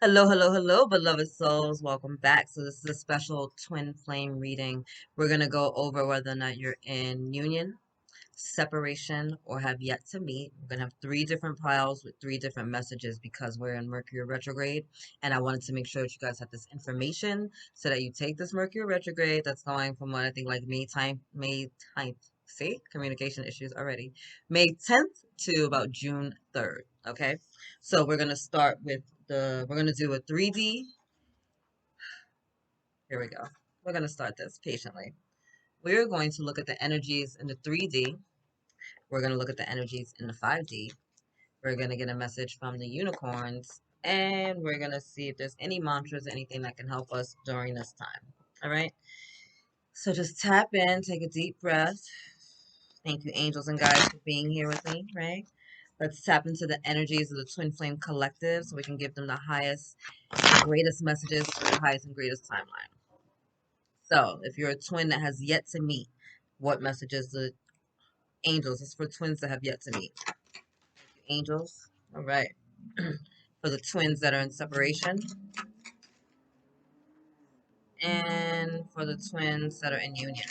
Hello, hello, hello, beloved souls. Welcome back. So this is a special twin flame reading. We're going to go over whether or not you're in union, separation, or have yet to meet. We're going to have three different piles with three different messages because we're in Mercury Retrograde. And I wanted to make sure that you guys have this information so that you take this Mercury Retrograde that's going from what I think like May 10th. See, communication issues already. May 10th to about June 3rd. Okay. So we're going to start with we're going to do a 3D. Here we go. We're going to start this patiently. We're going to look at the energies in the 3D. We're going to look at the energies in the 5D. We're going to get a message from the unicorns. And we're going to see if there's any mantras, anything that can help us during this time. All right. So just tap in, take a deep breath. Thank you, angels and guides, for being here with me, right? Let's tap into the energies of the Twin Flame Collective so we can give them the highest, greatest messages for the highest and greatest timeline. So, if you're a twin that has yet to meet, what messages the angels? It's for twins that have yet to meet. Angels, all right. For the twins that are in separation, and for the twins that are in union.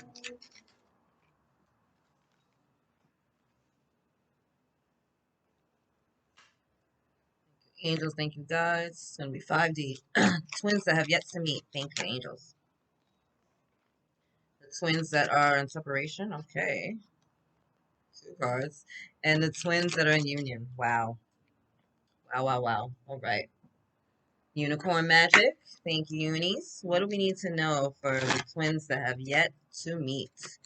Angels, thank you, guys. It's going to be 5D. Twins that have yet to meet, thank you, angels. The twins that are in separation, okay. Two cards. And the twins that are in union. Wow. Wow, wow, wow. All right. Unicorn magic. Thank you, Unis. What do we need to know for the twins that have yet to meet?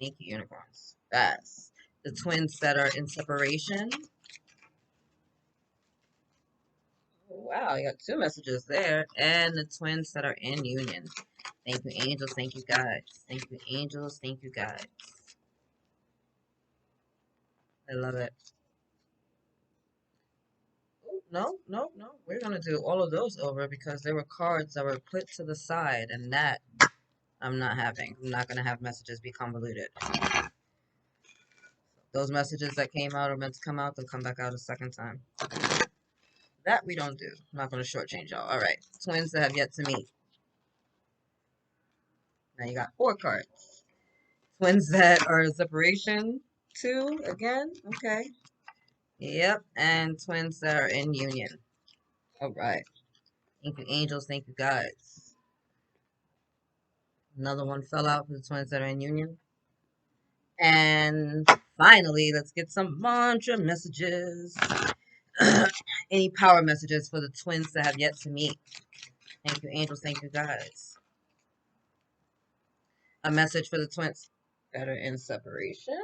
Thank you, unicorns. Yes. The twins that are in separation. Wow, you got two messages there. And the twins that are in union. Thank you, angels. Thank you, guys. Thank you, angels. Thank you, guys. I love it. Oh, no, no, no. We're going to do all of those over because there were cards that were put to the side, and that I'm not having. I'm not going to have messages be convoluted. Those messages that came out are meant to come out. They'll come back out a second time. That we don't do. I'm not going to shortchange y'all. All right. Twins that have yet to meet. Now you got four cards. Twins that are in separation. Two again. Okay. Yep. And twins that are in union. All right. Thank you, angels. Thank you, guys. Another one fell out for the twins that are in union. And finally, let's get some mantra messages. Any power messages for the twins that have yet to meet. Thank you, angels. Thank you, guys. A message for the twins that are in separation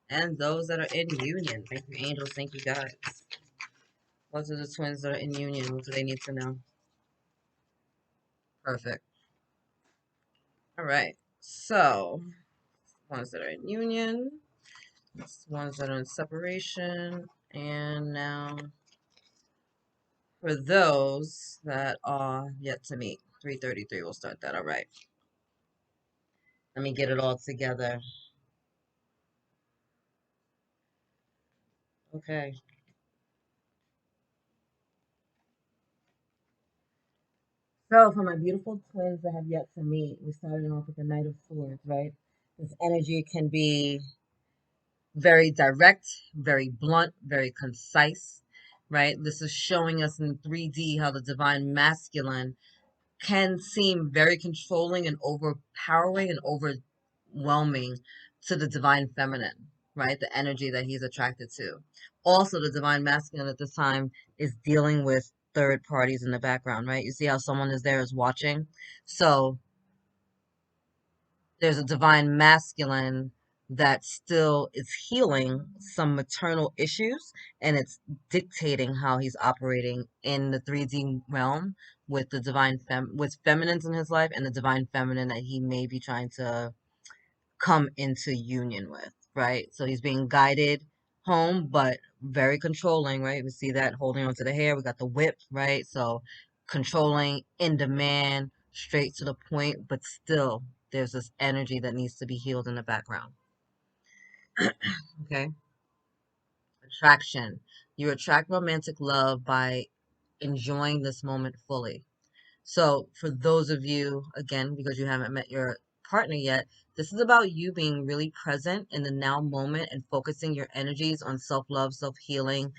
and those that are in union. Thank you, angels. Thank you, guys. What are the twins that are in union? What do they need to know? Perfect. All right. So, ones that are in union, ones that are in separation, and now for those that are yet to meet. 333, we'll start that. All right. Let me get it all together. Okay. So, for my beautiful twins that have yet to meet, we started off with the Knight of Swords, right? This energy can be very direct, very blunt, very concise, right? This is showing us in 3D how the divine masculine can seem very controlling and overpowering and overwhelming to the divine feminine, right? The energy that he's attracted to. Also, the divine masculine at this time is dealing with third parties in the background, right? You see how someone is there is watching. So there's a divine masculine that still is healing some maternal issues, and it's dictating how he's operating in the 3D realm with the with feminines in his life and the divine feminine that he may be trying to come into union with, right? So he's being guided home, but very controlling, right? We see that holding onto the hair. We got the whip, right? So controlling, in demand, straight to the point, but still there's this energy that needs to be healed in the background. Okay. Attraction. You attract romantic love by enjoying this moment fully. So, for those of you, again, because you haven't met your partner yet, this is about you being really present in the now moment and focusing your energies on self love, self healing,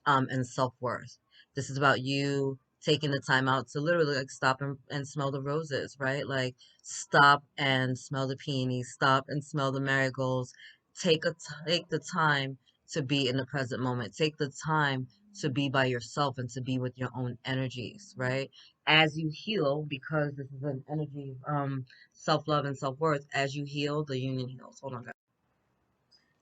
and self worth. This is about you taking the time out to literally like stop and smell the roses, right? Like stop and smell the peonies, stop and smell the marigolds. Take the time to be in the present moment. Take the time to be by yourself and to be with your own energies, right? As you heal, because this is an energy self-love and self-worth, as you heal, the union heals. Hold on, guys.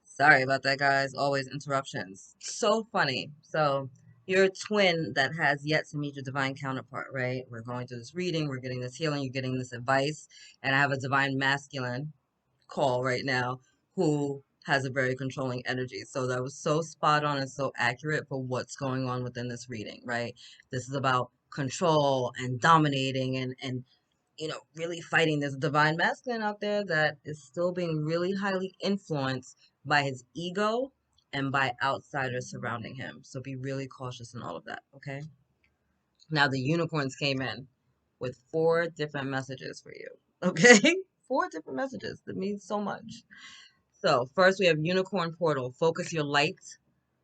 Sorry about that, guys. Always interruptions. So funny. So you're a twin that has yet to meet your divine counterpart, right? We're going through this reading, we're getting this healing, you're getting this advice, and I have a divine masculine call right now who has a very controlling energy. So that was so spot on and so accurate for what's going on within this reading, right? This is about control and dominating and really fighting this divine masculine out there that is still being really highly influenced by his ego and by outsiders surrounding him. So be really cautious in all of that, okay? Now the unicorns came in with 4 different messages for you, okay? 4 different messages that means so much. So first we have unicorn portal. Focus your light.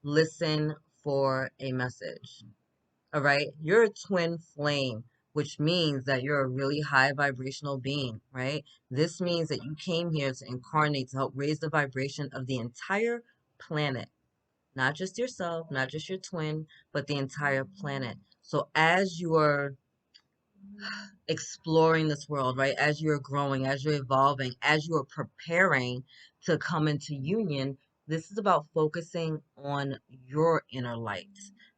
Listen for a message. All right. You're a twin flame, which means that you're a really high vibrational being, right? This means that you came here to incarnate to help raise the vibration of the entire planet, not just yourself, not just your twin, but the entire planet. So as you are exploring this world, right? As you're growing, as you're evolving, as you're preparing to come into union, this is about focusing on your inner light.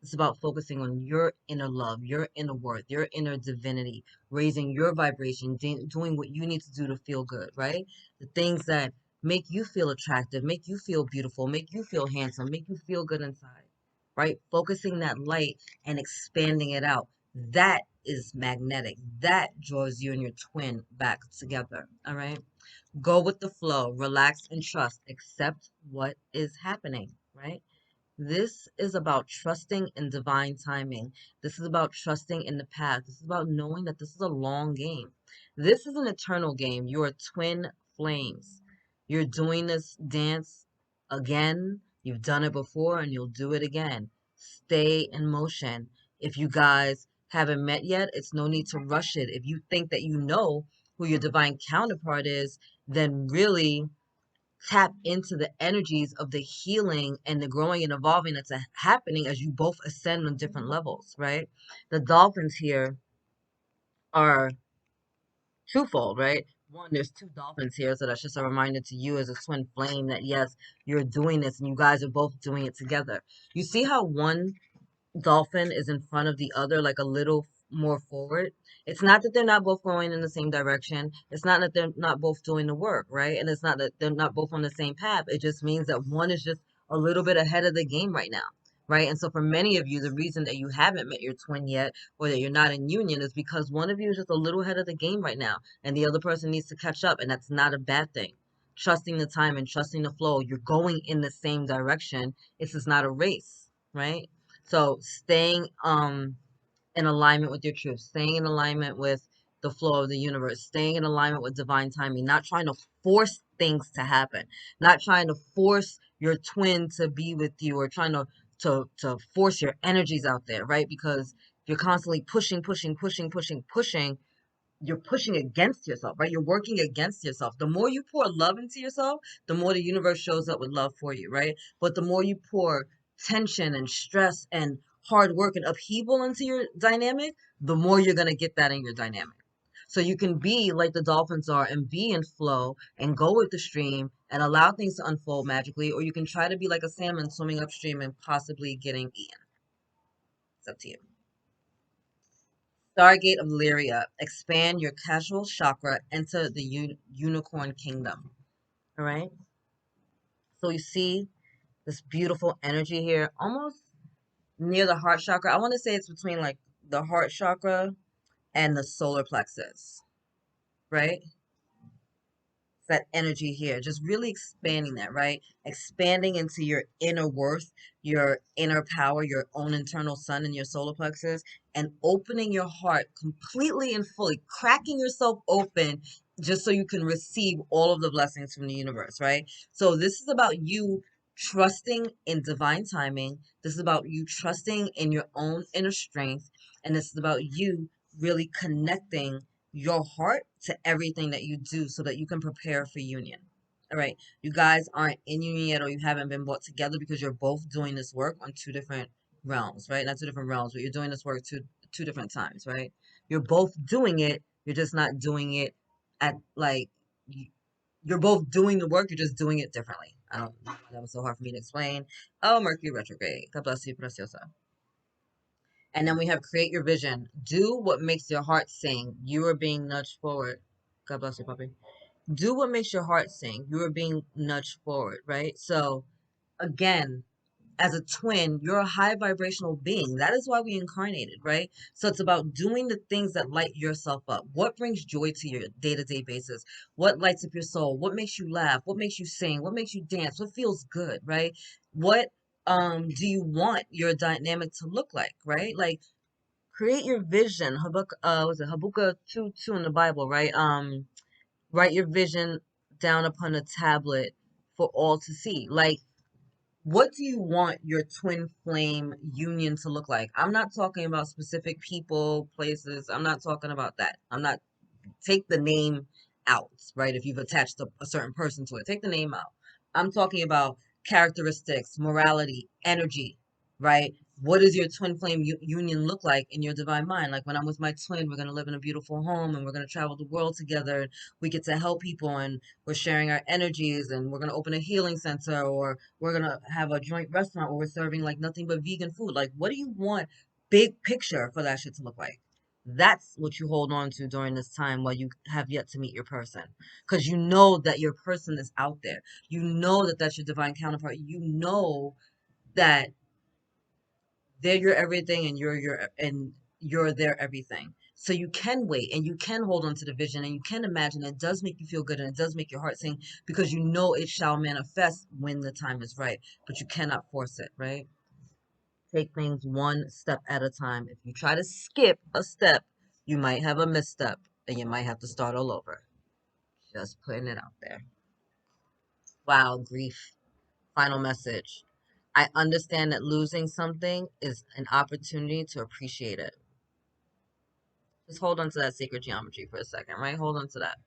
It's about focusing on your inner love, your inner worth, your inner divinity, raising your vibration, doing what you need to do to feel good, right? The things that make you feel attractive, make you feel beautiful, make you feel handsome, make you feel good inside, right? Focusing that light and expanding it out. That is magnetic. That draws you and your twin back together. All right. Go with the flow, relax and trust. Accept what is happening. Right. This is about trusting in divine timing. This is about trusting in the path. This is about knowing that this is a long game. This is an eternal game. You are twin flames. You're doing this dance again. You've done it before and you'll do it again. Stay in motion. If you guys haven't met yet, it's no need to rush it. If you think that you know who your divine counterpart is, then really tap into the energies of the healing and the growing and evolving that's happening as you both ascend on different levels, right? The dolphins here are twofold, right? One, there's 2 dolphins here, so that's just a reminder to you as a twin flame that yes, you're doing this and you guys are both doing it together. You see how one dolphin is in front of the other, like a little more forward. It's not that they're not both going in the same direction. It's not that they're not both doing the work, right? And it's not that they're not both on the same path. It just means that one is just a little bit ahead of the game right now, right? And so for many of you, the reason that you haven't met your twin yet or that you're not in union is because one of you is just a little ahead of the game right now and the other person needs to catch up, and that's not a bad thing. Trusting the time and trusting the flow. You're going in the same direction. This is not a race, right? So staying in alignment with your truth, staying in alignment with the flow of the universe, staying in alignment with divine timing, not trying to force things to happen, not trying to force your twin to be with you or trying to force your energies out there, right? Because if you're constantly pushing, you're pushing against yourself, right? You're working against yourself. The more you pour love into yourself, the more the universe shows up with love for you, right? But the more you pour tension and stress and hard work and upheaval into your dynamic, the more you're going to get that in your dynamic. So you can be like the dolphins are and be in flow and go with the stream and allow things to unfold magically, or you can try to be like a salmon swimming upstream and possibly getting eaten. It's up to you. Stargate of Lyria. Expand your casual chakra. Enter the unicorn kingdom. All right. So you see this beautiful energy here, almost near the heart chakra. I want to say it's between like the heart chakra and the solar plexus, right? that energy here, just really expanding that, right? Expanding into your inner worth, your inner power, your own internal sun and your solar plexus, and opening your heart completely and fully, cracking yourself open just so you can receive all of the blessings from the universe, right? So this is about you trusting in divine timing. This is about you trusting in your own inner strength. And this is about you really connecting your heart to everything that you do so that you can prepare for union. All right. You guys aren't in union yet, or you haven't been brought together because you're both doing this work on two different realms, right? Not two different realms, but you're doing this work two different times, right? You're both doing it. You're just not doing it at like you're both doing the work. You're just doing it differently. I don't know why that was so hard for me to explain. Oh, Mercury retrograde. God bless you, preciosa. And then we have create your vision. Do what makes your heart sing. You are being nudged forward. God bless you, puppy. Do what makes your heart sing. You are being nudged forward, right? So again, as a twin, you're a high vibrational being. That is why we incarnated, right? So it's about doing the things that light yourself up. What brings joy to your day-to-day basis? What lights up your soul? What makes you laugh? What makes you sing? What makes you dance? What feels good, right? What do you want your dynamic to look like, right? Like create your vision. Was it Habakkuk 2:2 in the Bible, right? Write your vision down upon a tablet for all to see. Like, what do you want your twin flame union to look like? I'm not talking about specific people, places. I'm not talking about that. I'm not take the name out, right? If you've attached a certain person to it, take the name out. I'm talking about characteristics, morality, energy, right? What does your twin flame union look like in your divine mind? Like when I'm with my twin, we're going to live in a beautiful home and we're going to travel the world together and we get to help people and we're sharing our energies and we're going to open a healing center or we're going to have a joint restaurant where we're serving like nothing but vegan food. Like, what do you want big picture for that shit to look like? That's what you hold on to during this time while you have yet to meet your person. Because you know that your person is out there. You know that that's your divine counterpart. You know that they're your everything and you're their everything. So you can wait and you can hold on to the vision and you can imagine it does make you feel good and it does make your heart sing because you know it shall manifest when the time is right. But you cannot force it, right? Take things one step at a time. If you try to skip a step, you might have a misstep and you might have to start all over. Just putting it out there. Wow, grief. Final message. I understand that losing something is an opportunity to appreciate it. Just hold on to that sacred geometry for a second, right? Hold on to that.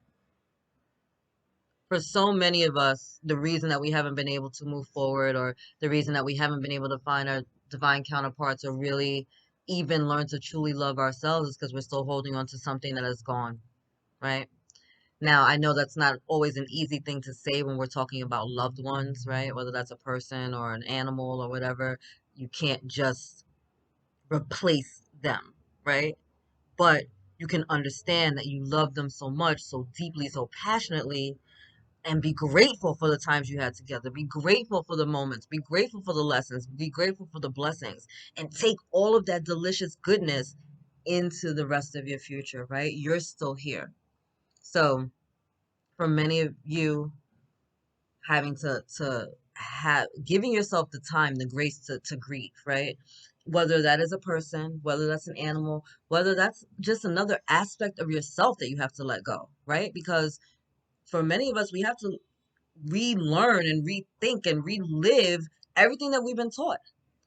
For so many of us, the reason that we haven't been able to move forward or the reason that we haven't been able to find our divine counterparts or really even learn to truly love ourselves is because we're still holding on to something that is gone, right? Now, I know that's not always an easy thing to say when we're talking about loved ones, right? Whether that's a person or an animal or whatever, you can't just replace them, right? But you can understand that you love them so much, so deeply, so passionately and be grateful for the times you had together. Be grateful for the moments. Be grateful for the lessons. Be grateful for the blessings. And take all of that delicious goodness into the rest of your future, right? You're still here. So, for many of you, having to have giving yourself the time, the grace to grieve, right? Whether that is a person, whether that's an animal, whether that's just another aspect of yourself that you have to let go, right? Because for many of us, we have to relearn and rethink and relive everything that we've been taught.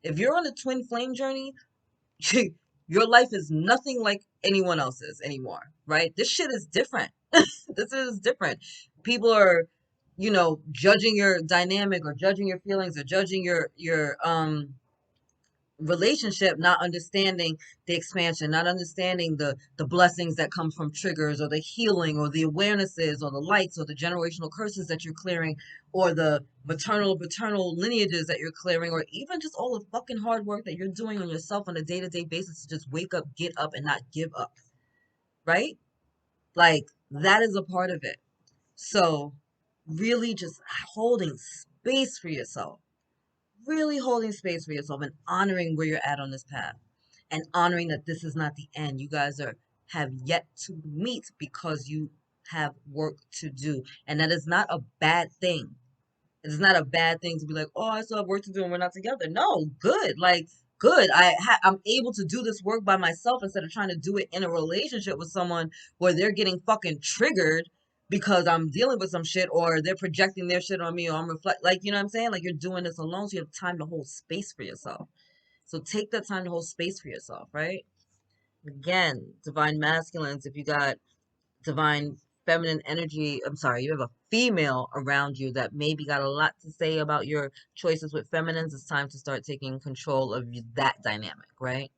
If you're on a twin flame journey, your life is nothing like anyone else's anymore, right? This shit is different. This is different. People are, judging your dynamic or judging your feelings or judging your relationship, not understanding the expansion, not understanding the blessings that come from triggers or the healing or the awarenesses or the lights or the generational curses that you're clearing or the maternal paternal lineages that you're clearing or even just all the fucking hard work that you're doing on yourself on a day-to-day basis to just wake up, get up and not give up, right? Like that is a part of it. So really just holding space for yourself, really holding space for yourself and honoring where you're at on this path and honoring that this is not the end. You guys have yet to meet because you have work to do. And that is not a bad thing. It's not a bad thing to be like, oh, I still have work to do and we're not together. No, good. Like, good. I'm able to do this work by myself instead of trying to do it in a relationship with someone where they're getting fucking triggered because I'm dealing with some shit or they're projecting their shit on me or I'm reflect like, you know what I'm saying? Like you're doing this alone so you have time to hold space for yourself. So take that time to hold space for yourself, right? Again, divine masculines, if you got divine feminine energy, I'm sorry, you have a female around you that maybe got a lot to say about your choices with feminines, it's time to start taking control of that dynamic, right?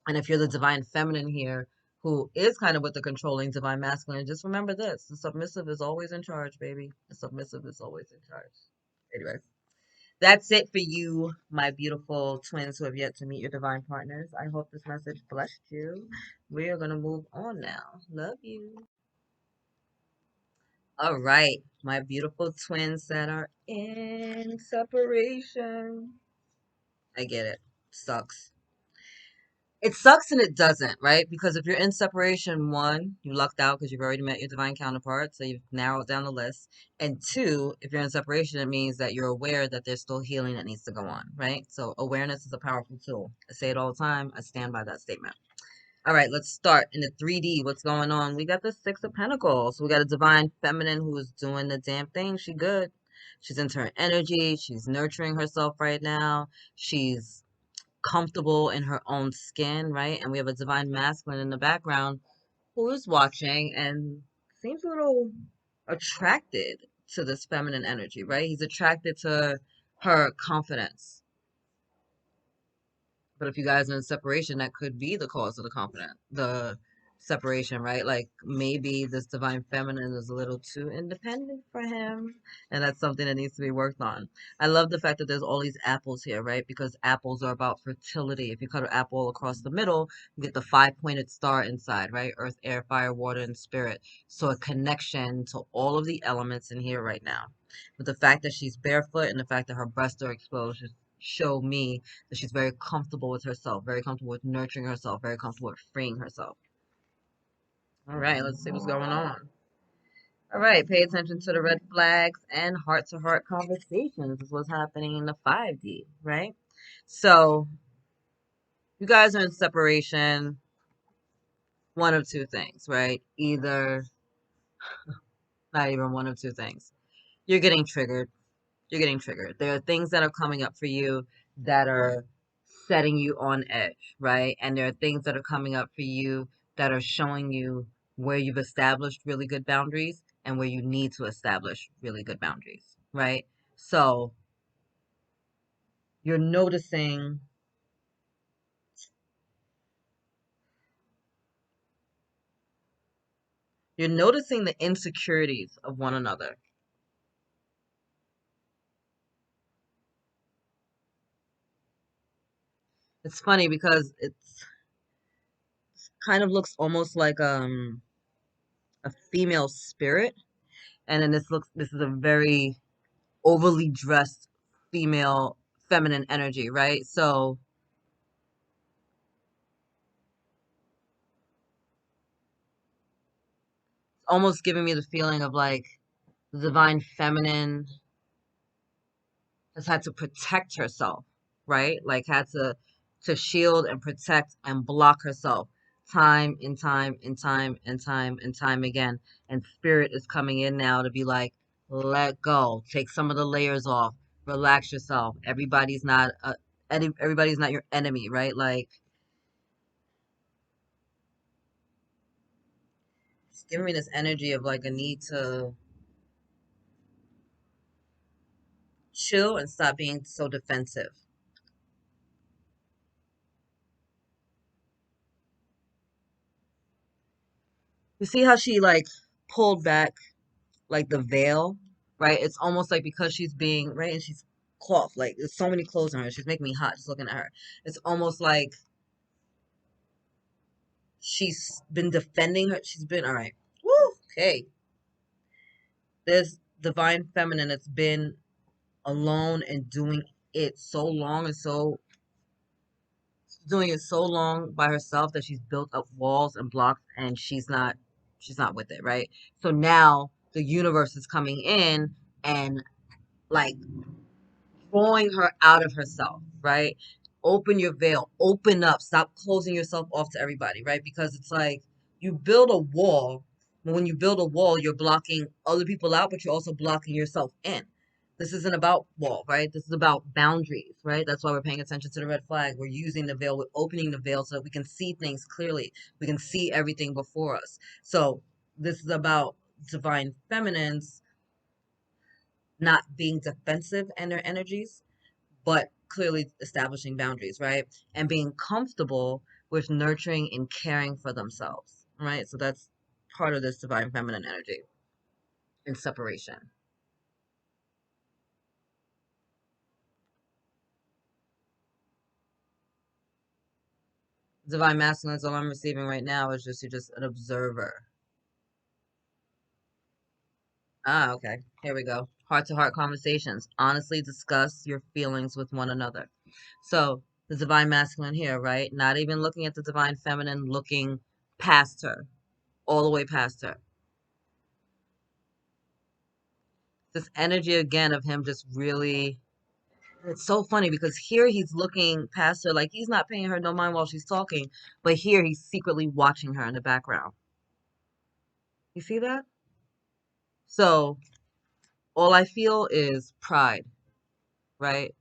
And if you're the divine feminine here who is kind of with the controlling divine masculine, just remember this: the submissive is always in charge, baby. The submissive is always in charge. Anyway, that's it for you, my beautiful twins who have yet to meet your divine partners. I hope this message blessed you. We are going to move on now. Love you. All right, my beautiful twins that are in separation. I get it. Sucks. It sucks and it doesn't, right? Because if you're in separation, one, you lucked out because you've already met your divine counterpart, so you've narrowed down the list. And two, if you're in separation, it means that you're aware that there's still healing that needs to go on, right? So awareness is a powerful tool. I say it all the time. I stand by that statement. All right, let's start in the 3D. What's going on? We got the Six of Pentacles. We got a divine feminine who is doing the damn thing. She good. She's into her energy. She's nurturing herself right now. She's comfortable in her own skin, right? And we have a divine masculine in the background who is watching and seems a little attracted to this feminine energy, right? He's attracted to her confidence. But if you guys are in separation, that could be the cause of the separation, right? Like maybe this divine feminine is a little too independent for him, and that's something that needs to be worked on. I love the fact that there's all these apples here, right? Because apples are about fertility. If you cut an apple across the middle, you get the five-pointed star inside, right? Earth, air, fire, water, and spirit. So a connection to all of the elements in here right now. But the fact that she's barefoot and the fact that her breasts are exposed just show me that she's very comfortable with herself, very comfortable with nurturing herself, very comfortable with freeing herself. All right, let's see what's going on. All right, pay attention to the red flags and heart-to-heart conversations is what's happening in the 5D, right? So you guys are in separation, one of two things, right? Either, not even one of two things. You're getting triggered. You're getting triggered. There are things that are coming up for you that are setting you on edge, right? And there are things that are coming up for you that are showing you where you've established really good boundaries and where you need to establish really good boundaries, right? So you're noticing the insecurities of one another. It's funny because it's kind of looks almost like a female spirit, and then this is a very overly dressed female feminine energy, right? So it's almost giving me the feeling of like the divine feminine has had to protect herself, right? Like had to shield and protect and block herself time and time and time and time and time again. And spirit is coming in now to be like, let go, take some of the layers off, relax yourself. Everybody's not your enemy, right? Like it's giving me this energy of like a need to chill and stop being so defensive. You see how she like pulled back like the veil, right? It's almost like because she's being right and she's cloth, like there's so many clothes on her. She's making me hot just looking at her. It's almost like she's been defending her. She's been all right. Woo, okay. This divine feminine that's been alone and doing it so long and so doing it so long by herself that she's built up walls and blocks and she's not She's not with it, right? So now the universe is coming in and like drawing her out of herself, right? Open your veil, open up, stop closing yourself off to everybody, right? Because it's like you build a wall. When you build a wall, you're blocking other people out, but you're also blocking yourself in. This isn't about wall, right? This is about boundaries, right? That's why we're paying attention to the red flag. We're using the veil, we're opening the veil so that we can see things clearly. We can see everything before us. So this is about divine feminines not being defensive in their energies, but clearly establishing boundaries, right? And being comfortable with nurturing and caring for themselves, right? So that's part of this divine feminine energy in separation. Divine masculine is all I'm receiving right now is just you're just an observer. Ah, okay. Here we go. Heart to heart conversations. Honestly discuss your feelings with one another. So the divine masculine here, right? Not even looking at the divine feminine, looking past her, all the way past her. This energy again of him just really, it's so funny because here he's looking past her like he's not paying her no mind while she's talking, but here he's secretly watching her in the background. You see that? So all I feel is pride, right?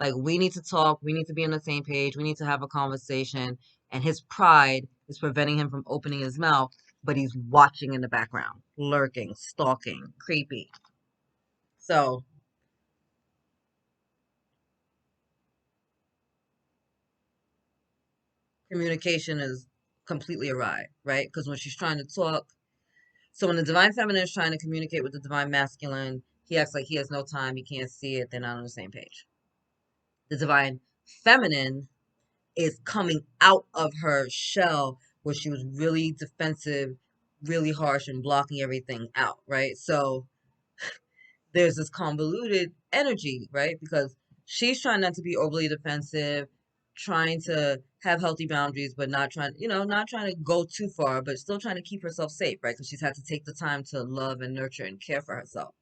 Like we need to talk, we need to be on the same page, we need to have a conversation, and his pride is preventing him from opening his mouth, but he's watching in the background, lurking, stalking, creepy. So communication is completely awry, right? Because when she's trying to talk, so when the divine feminine is trying to communicate with the divine masculine, he acts like he has no time, he can't see it, they're not on the same page. The divine feminine is coming out of her shell where she was really defensive, really harsh, and blocking everything out, right? So there's this convoluted energy, right? Because she's trying not to be overly defensive, trying to have healthy boundaries, but not trying, not trying to go too far, but still trying to keep herself safe, right? Because she's had to take the time to love and nurture and care for herself.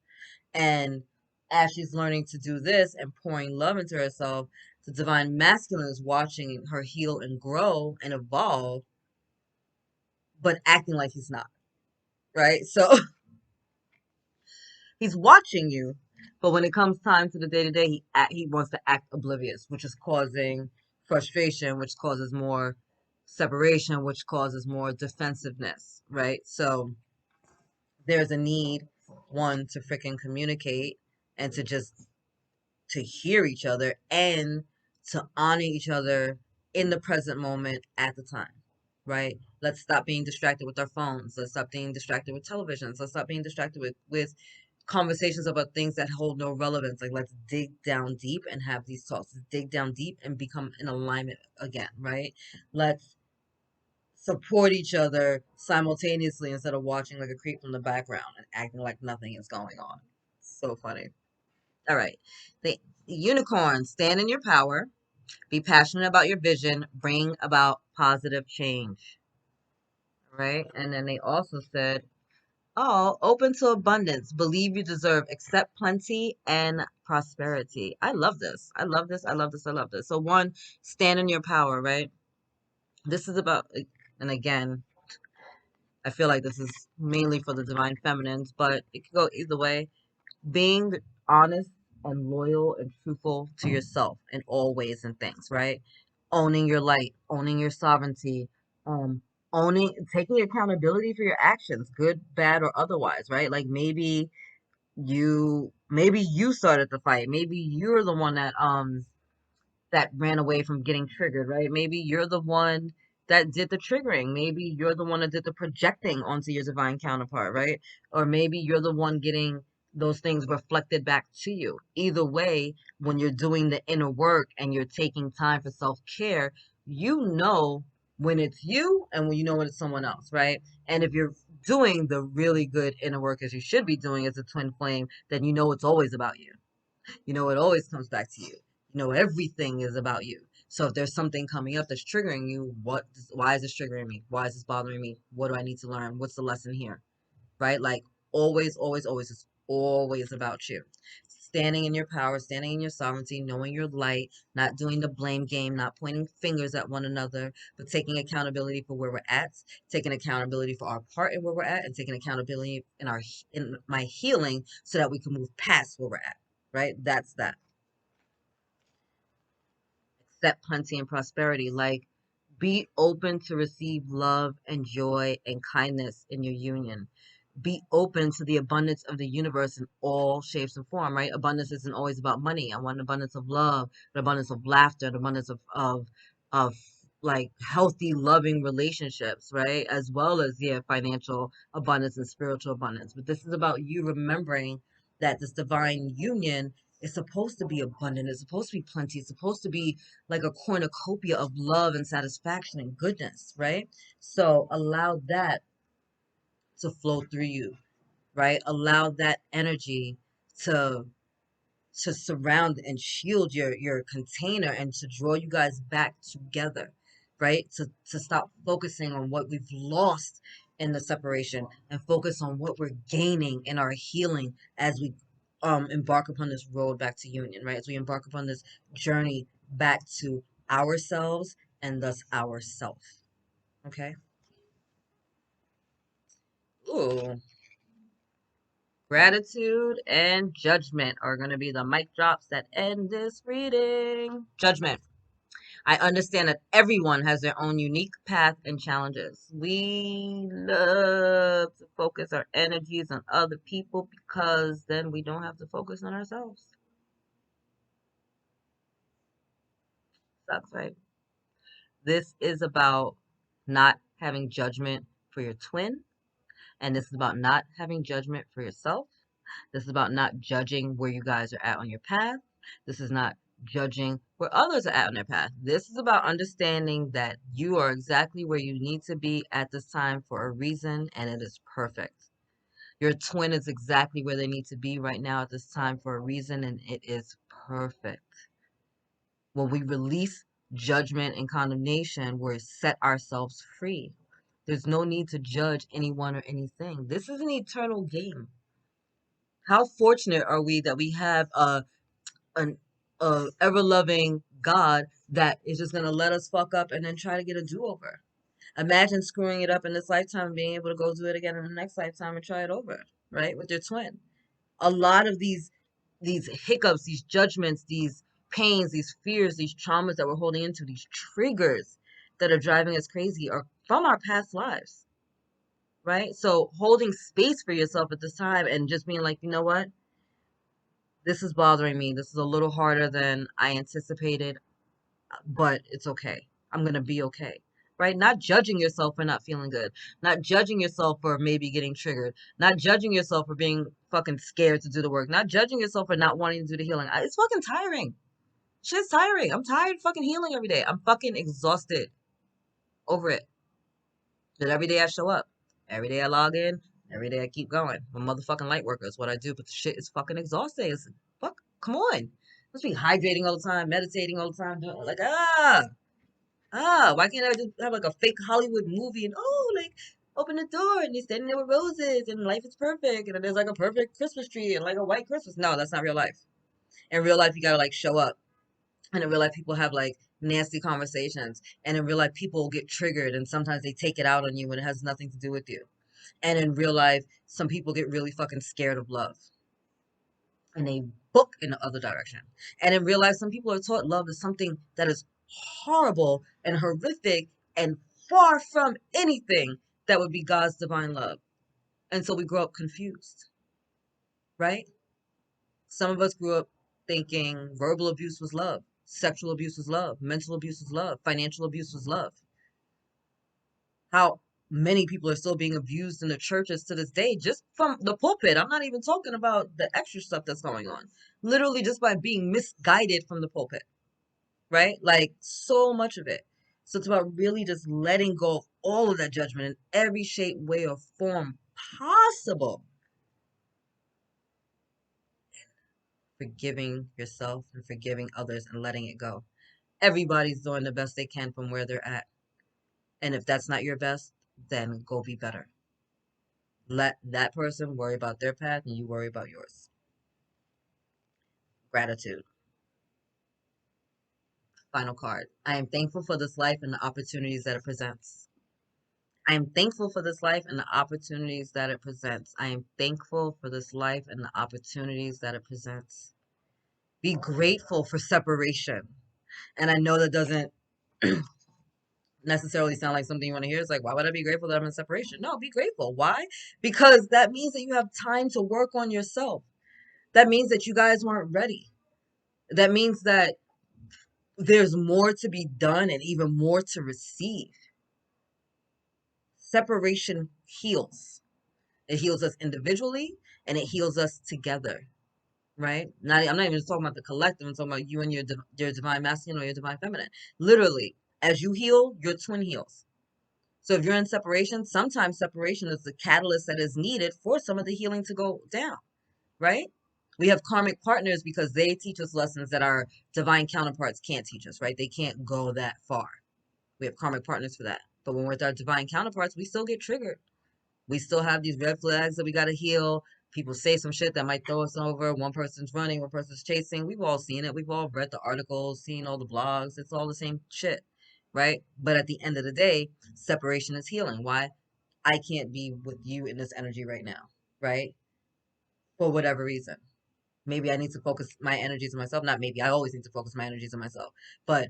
And as she's learning to do this and pouring love into herself, the divine masculine is watching her heal and grow and evolve, but acting like he's not, right? So he's watching you, but when it comes time to the day to day, he wants to act oblivious, which is causing frustration, which causes more separation, which causes more defensiveness, right? So there's a need, one, to freaking communicate and to just to hear each other and to honor each other in the present moment at the time, right? Let's stop being distracted with our phones. Let's stop being distracted with televisions. Let's stop being distracted with conversations about things that hold no relevance. Like let's dig down deep and have these talks. Let's dig down deep and become in alignment again, right? Let's support each other simultaneously instead of watching like a creep from the background and acting like nothing is going on. So funny. All right. The unicorn, stand in your power, be passionate about your vision, bring about positive change. Right? And then they also said, oh, open to abundance, believe you deserve, accept plenty and prosperity. I love this. I love this. I love this. I love this. So, one, stand in your power, right? This is about, and again, I feel like this is mainly for the divine feminines, but it could go either way. Being honest and loyal and truthful to yourself in all ways and things, right? Owning your light, owning your sovereignty, um, taking accountability for your actions, good, bad, or otherwise, right? Like maybe you started the fight. Maybe you're the one that ran away from getting triggered, right? Maybe you're the one that did the triggering. Maybe you're the one that did the projecting onto your divine counterpart, right? Or maybe you're the one getting those things reflected back to you. Either way, when you're doing the inner work and you're taking time for self care, you know when it's you and when you know when it's someone else, right? And if you're doing the really good inner work as you should be doing as a twin flame, then you know it's always about you. You know, it always comes back to you. You know, everything is about you. So if there's something coming up that's triggering you, why is this triggering me? Why is this bothering me? What do I need to learn? What's the lesson here? Right? Like always, always, always, it's always about you. Standing in your power, standing in your sovereignty, knowing your light, not doing the blame game, not pointing fingers at one another, but taking accountability for where we're at, taking accountability for our part in where we're at, and taking accountability in my healing so that we can move past where we're at. Right? That's that. Accept plenty and prosperity. Like, be open to receive love and joy and kindness in your union. Be open to the abundance of the universe in all shapes and form, right? Abundance isn't always about money. I want an abundance of love, an abundance of laughter, an abundance of like healthy, loving relationships, right? As well as, yeah, financial abundance and spiritual abundance. But this is about you remembering that this divine union is supposed to be abundant. It's supposed to be plenty. It's supposed to be like a cornucopia of love and satisfaction and goodness, right? So allow that to flow through you, right? Allow that energy to surround and shield your container and to draw you guys back together, right? To stop focusing on what we've lost in the separation and focus on what we're gaining in our healing as we embark upon this road back to union, right? As we embark upon this journey back to ourselves and thus ourself. Okay. Ooh. Gratitude and judgment are going to be the mic drops that end this reading. Judgment. I understand that everyone has their own unique path and challenges. We love to focus our energies on other people because then we don't have to focus on ourselves. Sucks, right? This is about not having judgment for your twin, and this is about not having judgment for yourself. This is about not judging where you guys are at on your path. This is not judging where others are at on their path. This is about understanding that you are exactly where you need to be at this time for a reason, and it is perfect. Your twin is exactly where they need to be right now at this time for a reason, and it is perfect. When we release judgment and condemnation, we set ourselves free. There's no need to judge anyone or anything. This is an eternal game. How fortunate are we that we have an ever loving God that is just gonna let us fuck up and then try to get a do over. Imagine screwing it up in this lifetime and being able to go do it again in the next lifetime and try it over, right? With your twin. A lot of these hiccups, these judgments, these pains, these fears, these traumas that we're holding into, these triggers that are driving us crazy are from our past lives, right? So holding space for yourself at this time and just being like, you know what? This is bothering me. This is a little harder than I anticipated, but it's okay. I'm going to be okay. Right? Not judging yourself for not feeling good. Not judging yourself for maybe getting triggered. Not judging yourself for being fucking scared to do the work. Not judging yourself for not wanting to do the healing. It's fucking tiring. Shit's tiring. I'm tired of fucking healing every day. I'm fucking exhausted over it. But every day I show up. Every day I log in. Every day I keep going. I'm a motherfucking light worker. It's what I do. But the shit is fucking exhausting. It's fuck. Come on. Let's be hydrating all the time, meditating all the time. Like, why can't I just have like a fake Hollywood movie and like open the door and you're standing there with roses and life is perfect and there's like a perfect Christmas tree and like a white Christmas. No, that's not real life. In real life, you gotta like show up. And in real life, people have like nasty conversations. And in real life, people get triggered and sometimes they take it out on you when it has nothing to do with you. And in real life, some people get really fucking scared of love and they book in the other direction. And in real life, some people are taught love is something that is horrible and horrific and far from anything that would be God's divine love. And so we grow up confused, right? Some of us grew up thinking verbal abuse was love, sexual abuse was love, mental abuse was love, financial abuse was love. How many people are still being abused in the churches to this day just from the pulpit. I'm not even talking about the extra stuff that's going on. Literally just by being misguided from the pulpit, right? Like so much of it. So it's about really just letting go of all of that judgment in every shape, way, or form possible. Forgiving yourself and forgiving others and letting it go. Everybody's doing the best they can from where they're at. And if that's not your best, then go be better. Let that person worry about their path and you worry about yours. Gratitude. Final card. I am thankful for this life and the opportunities that it presents. I am thankful for this life and the opportunities that it presents. I am thankful for this life and the opportunities that it presents. Be grateful for separation. And I know that doesn't necessarily sound like something you want to hear. It's like, why would I be grateful that I'm in separation? No, be grateful. Why? Because that means that you have time to work on yourself. That means that you guys weren't ready. That means that there's more to be done and even more to receive. Separation heals. It heals us individually and it heals us together, right? I'm not even just talking about the collective. I'm talking about you and your divine masculine or your divine feminine. Literally, as you heal, your twin heals. So if you're in separation, sometimes separation is the catalyst that is needed for some of the healing to go down, right? We have karmic partners because they teach us lessons that our divine counterparts can't teach us, right? They can't go that far. We have karmic partners for that. But when we're with our divine counterparts, we still get triggered. We still have these red flags that we got to heal. People say some shit that might throw us over. One person's running, one person's chasing. We've all seen it. We've all read the articles, seen all the blogs. It's all the same shit, right? But at the end of the day, separation is healing. Why? I can't be with you in this energy right now, right? For whatever reason. Maybe I need to focus my energies on myself. Not maybe, I always need to focus my energies on myself. But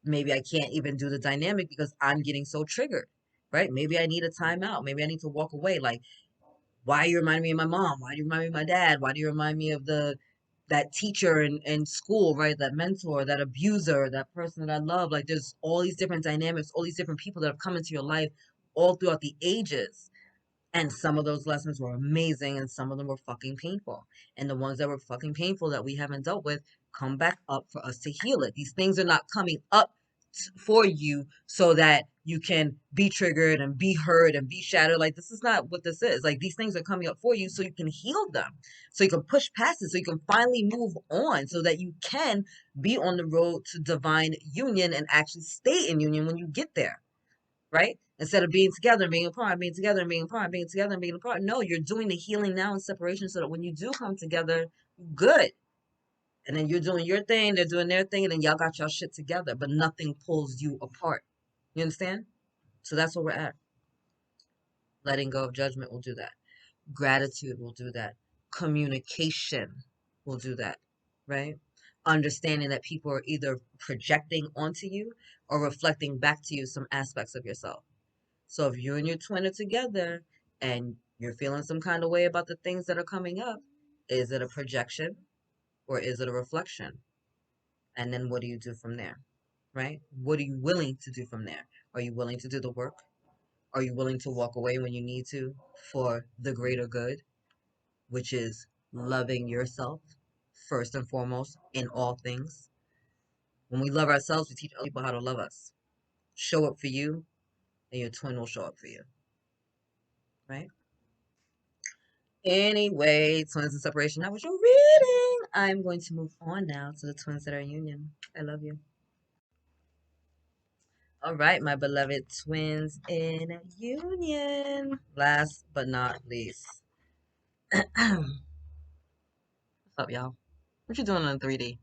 maybe I can't even do the dynamic because I'm getting so triggered, right? Maybe I need a timeout. Maybe I need to walk away. Like, why you remind me of my mom? Why do you remind me of my dad? Why do you remind me of that teacher in school, right? That mentor, that abuser, that person that I love. Like there's all these different dynamics, all these different people that have come into your life all throughout the ages. And some of those lessons were amazing and some of them were fucking painful. And the ones that were fucking painful that we haven't dealt with come back up for us to heal it. These things are not coming up for you so that you can be triggered and be hurt and be shattered. Like this is not what this is. Like these things are coming up for you so you can heal them. So you can push past it. So you can finally move on so that you can be on the road to divine union and actually stay in union when you get there, right? Instead of being together and being apart, being together and being apart, being together and being apart. No, you're doing the healing now in separation so that when you do come together, good. And then you're doing your thing, they're doing their thing, and then y'all got y'all shit together, but nothing pulls you apart. You understand? So that's where we're at. Letting go of judgment will do that. Gratitude will do that. Communication will do that, right? Understanding that people are either projecting onto you or reflecting back to you some aspects of yourself. So if you and your twin are together and you're feeling some kind of way about the things that are coming up, is it a projection or is it a reflection? And then what do you do from there? Right? What are you willing to do from there? Are you willing to do the work? Are you willing to walk away when you need to for the greater good, which is loving yourself first and foremost in all things? When we love ourselves, we teach other people how to love us. Show up for you, and your twin will show up for you, right? Anyway, twins and separation. That was your reading. I'm going to move on now to the twins that are in union. I love you. All right, my beloved twins in union. Last but not least. What's up, y'all? What you doing in 3D?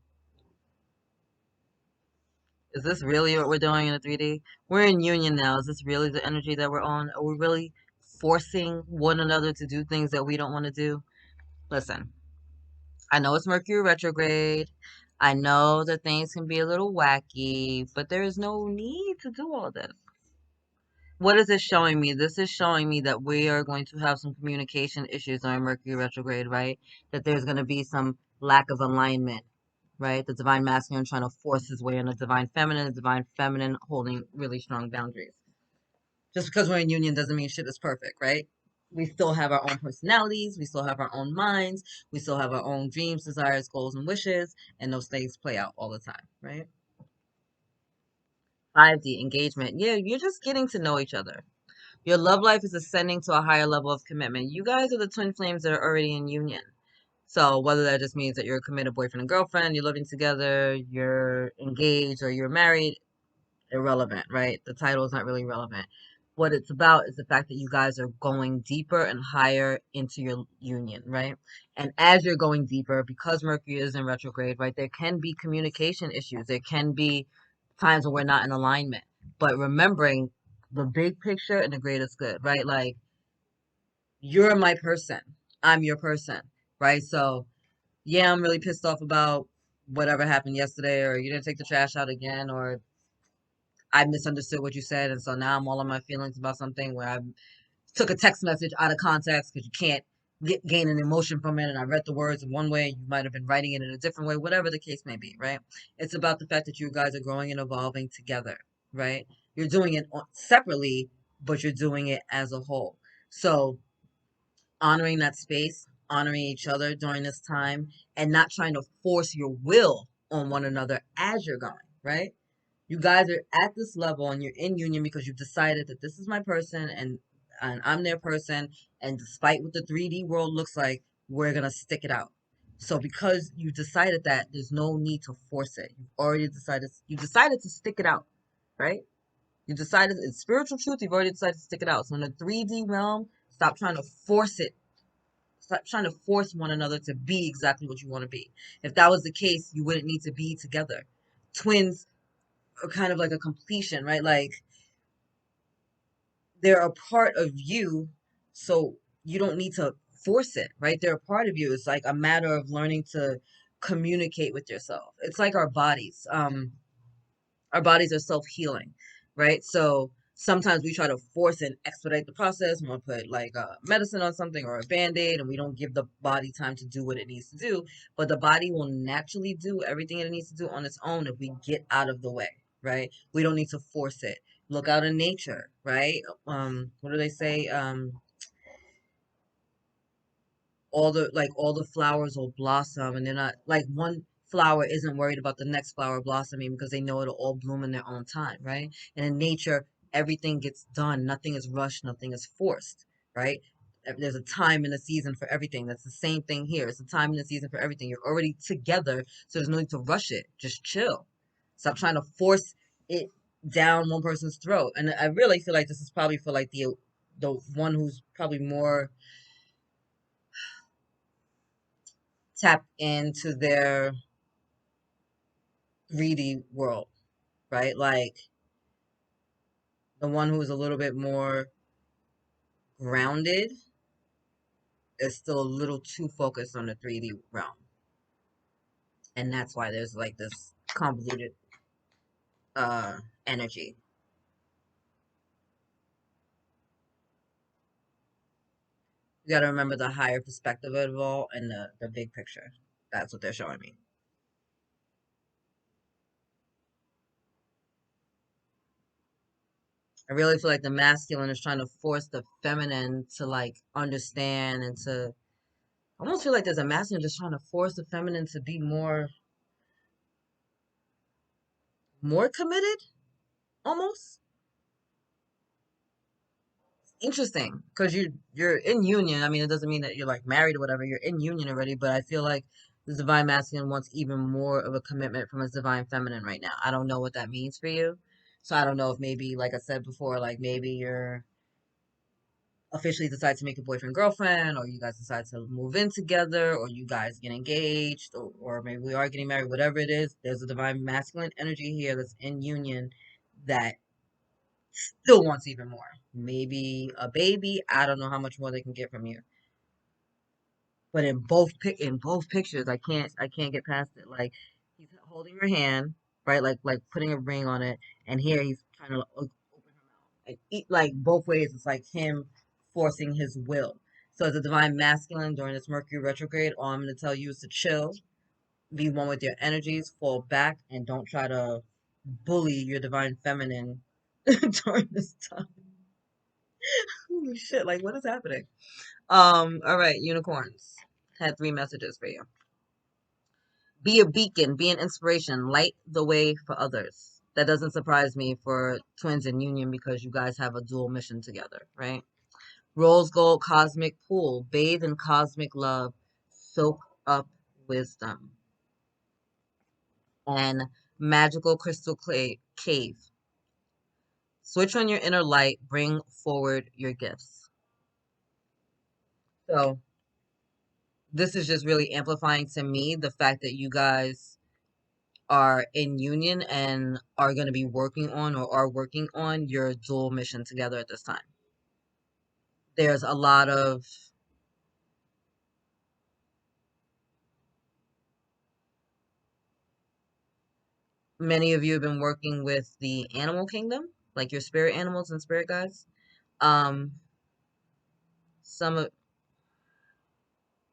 Is this really what we're doing in a 3D? We're in union now. Is this really the energy that we're on? Are we really forcing one another to do things that we don't want to do? Listen, I know it's Mercury retrograde. I know that things can be a little wacky, but there is no need to do all this. What is this showing me? This is showing me that we are going to have some communication issues on Mercury retrograde, right? That there's going to be some lack of alignment, right? The divine masculine trying to force his way on the divine feminine holding really strong boundaries. Just because we're in union doesn't mean shit is perfect, right? We still have our own personalities, we still have our own minds, we still have our own dreams, desires, goals, and wishes, and those things play out all the time, right? 5D engagement. Yeah, you're just getting to know each other. Your love life is ascending to a higher level of commitment. You guys are the twin flames that are already in union. So whether that just means that you're a committed boyfriend and girlfriend, you're living together, you're engaged, or you're married, irrelevant, right? The title is not really relevant. What it's about is the fact that you guys are going deeper and higher into your union, right? And as you're going deeper, because Mercury is in retrograde, right, there can be communication issues. There can be times when we're not in alignment. But remembering the big picture and the greatest good, right? Like, you're my person. I'm your person, right? So, yeah, I'm really pissed off about whatever happened yesterday, or you didn't take the trash out again, or I misunderstood what you said, and so now I'm all on my feelings about something where I took a text message out of context because you can't gain an emotion from it, and I read the words in one way, you might have been writing it in a different way, whatever the case may be, right? It's about the fact that you guys are growing and evolving together, right? You're doing it separately, but you're doing it as a whole. So honoring that space, honoring each other during this time, and not trying to force your will on one another as you're going, right? You guys are at this level and you're in union because you've decided that this is my person and I'm their person, and despite what the 3D world looks like, we're gonna stick it out. So because you decided that, there's no need to force it. You decided to stick it out, right? You decided it's spiritual truth, you've already decided to stick it out. So in the 3D realm, stop trying to force it. Stop trying to force one another to be exactly what you want to be. If that was the case, you wouldn't need to be together. Twins are kind of like a completion, right? Like, they're a part of you, so you don't need to force it, right? They're a part of you. It's like a matter of learning to communicate with yourself. It's like our bodies are self-healing, right? So sometimes we try to force and expedite the process. We want to put like medicine on something or a band-aid, and we don't give the body time to do what it needs to do. But the body will naturally do everything it needs to do on its own if we get out of the way, right? We don't need to force it. Look out in nature, right? What do they say? All the flowers will blossom, and they're not like one flower isn't worried about the next flower blossoming because they know it'll all bloom in their own time, right? And in nature, everything gets done. Nothing is rushed, nothing is forced, right? There's a time and a season for everything. That's the same thing here. It's a time and a season for everything. You're already together, so there's no need to rush it. Just chill. Stop trying to force it down one person's throat. And I really feel like this is probably for like the one who's probably more tapped into their 3D world, right? Like, the one who's a little bit more grounded is still a little too focused on the 3D realm. And that's why there's like this convoluted energy. You got to remember the higher perspective of it all and the big picture. That's what they're showing me. I really feel like the masculine is trying to force the feminine to like understand and to I almost feel like there's a masculine just trying to force the feminine to be more committed almost. Interesting, because you're in union. I mean, it doesn't mean that you're like married or whatever. You're in union already, but I feel like the divine masculine wants even more of a commitment from his divine feminine right now. I don't know what that means for you. So I don't know if maybe, like I said before, like maybe you're officially decide to make a boyfriend girlfriend, or you guys decide to move in together, or you guys get engaged, or maybe we are getting married, whatever it is. There's a divine masculine energy here that's in union that still wants even more. Maybe a baby. I don't know how much more they can get from you. But in both pictures, I can't get past it. Like, he's holding her hand, right? Like putting a ring on it, and here he's trying to open her mouth. Like both ways, it's like him forcing his will. So as a divine masculine during this Mercury retrograde, all I'm going to tell you is to chill, be one with your energies, fall back, and don't try to bully your divine feminine during this time. Holy shit, like what is happening? All right, unicorns. Had three messages for you. Be a beacon, be an inspiration, light the way for others. That doesn't surprise me for twins in union because you guys have a dual mission together, right? Rose gold cosmic pool, bathe in cosmic love, soak up wisdom. And magical crystal cave. Switch on your inner light, bring forward your gifts. So this is just really amplifying to me the fact that you guys are in union and are going to be working on or are working on your dual mission together at this time. There's a lot of many of you have been working with the animal kingdom, like your spirit animals and spirit guides. Um, some of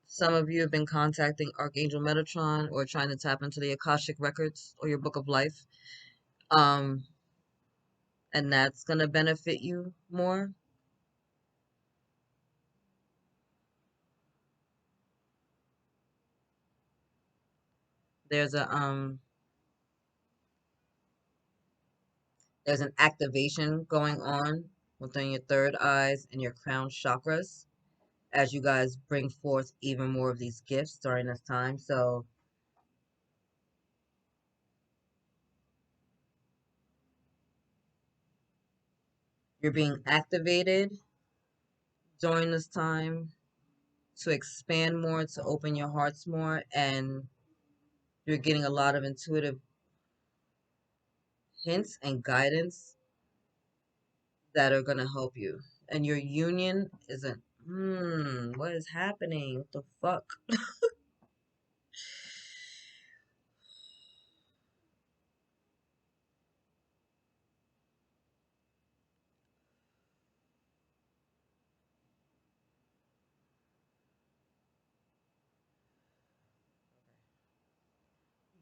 some of you have been contacting Archangel Metatron or trying to tap into the Akashic records or your book of life. Um, and that's gonna benefit you more. There's a there's an activation going on within your third eyes and your crown chakras as you guys bring forth even more of these gifts during this time. So you're being activated during this time to expand more, to open your hearts more, and you're getting a lot of intuitive hints and guidance that are going to help you. And your union isn't, what is happening? What the fuck?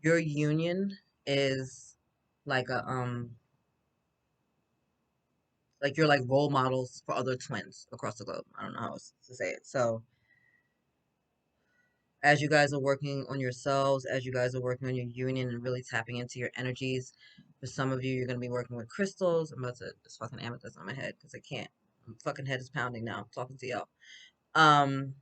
Your union is like a, like you're like role models for other twins across the globe. I don't know how else to say it. So, as you guys are working on yourselves, as you guys are working on your union and really tapping into your energies, for some of you, you're going to be working with crystals. I'm about to just fucking amethyst on my head because I can't. My fucking head is pounding now. I'm talking to y'all. Um,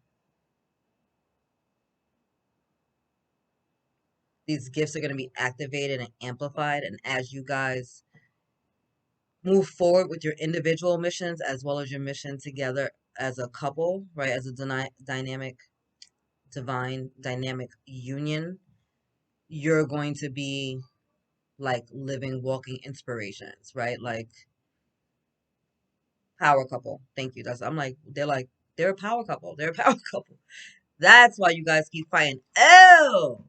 these gifts are going to be activated and amplified. And as you guys move forward with your individual missions as well as your mission together as a couple, right? As a dynamic, divine, dynamic union, you're going to be like living, walking inspirations, right? Like power couple. Thank you. They're a power couple. They're a power couple. That's why you guys keep fighting. Oh,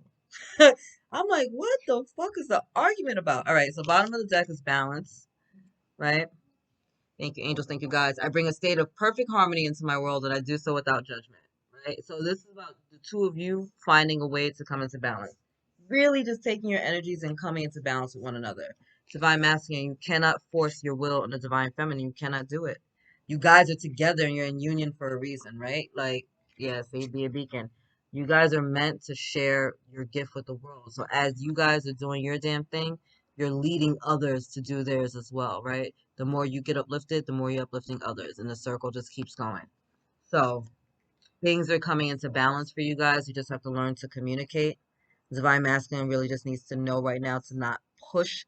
I'm like, what the fuck is the argument about? All right, so bottom of the deck is balance, right? Thank you, angels. Thank you, guys. I bring a state of perfect harmony into my world, and I do so without judgment. Right? So this is about the two of you finding a way to come into balance. Really just taking your energies and coming into balance with one another. Divine masculine, you cannot force your will on the divine feminine. You cannot do it. You guys are together and you're in union for a reason, right? Like, yes, yeah, so be a beacon. You guys are meant to share your gift with the world. So as you guys are doing your damn thing, you're leading others to do theirs as well, right? The more you get uplifted, the more you're uplifting others, and the circle just keeps going. So things are coming into balance for you guys. You just have to learn to communicate. Divine masculine really just needs to know right now to not push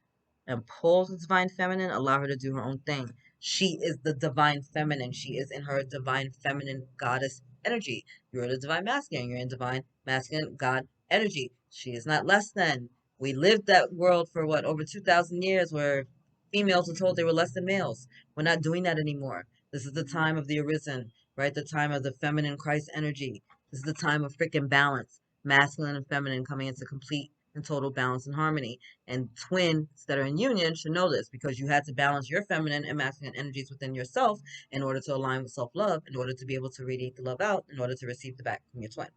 and pull the divine feminine. Allow her to do her own thing. She is the divine feminine. She is in her divine feminine goddess energy. You're the divine masculine. You're in divine masculine god energy. She is not less than. We lived that world for what, over 2,000 years where females were told they were less than males. We're not doing that anymore. This is the time of the arisen, right? The time of the feminine Christ energy. This is the time of freaking balance, masculine and feminine coming into complete and total balance and harmony. And twins that are in union should know this because you had to balance your feminine and masculine energies within yourself in order to align with self love, in order to be able to radiate the love out, in order to receive the back from your twin.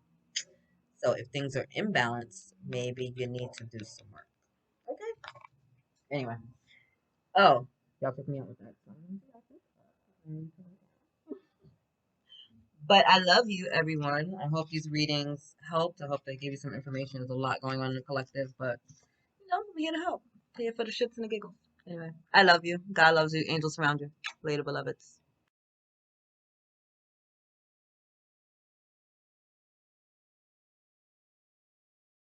So if things are imbalanced, maybe you need to do some work. Okay. Anyway. Oh, y'all took me out with that. But I love you, everyone. I hope these readings helped. I hope they gave you some information. There's a lot going on in the collective, but I'm here to help. Here for the shits and the giggles. Anyway, I love you. God loves you. Angels surround you. Later, beloveds.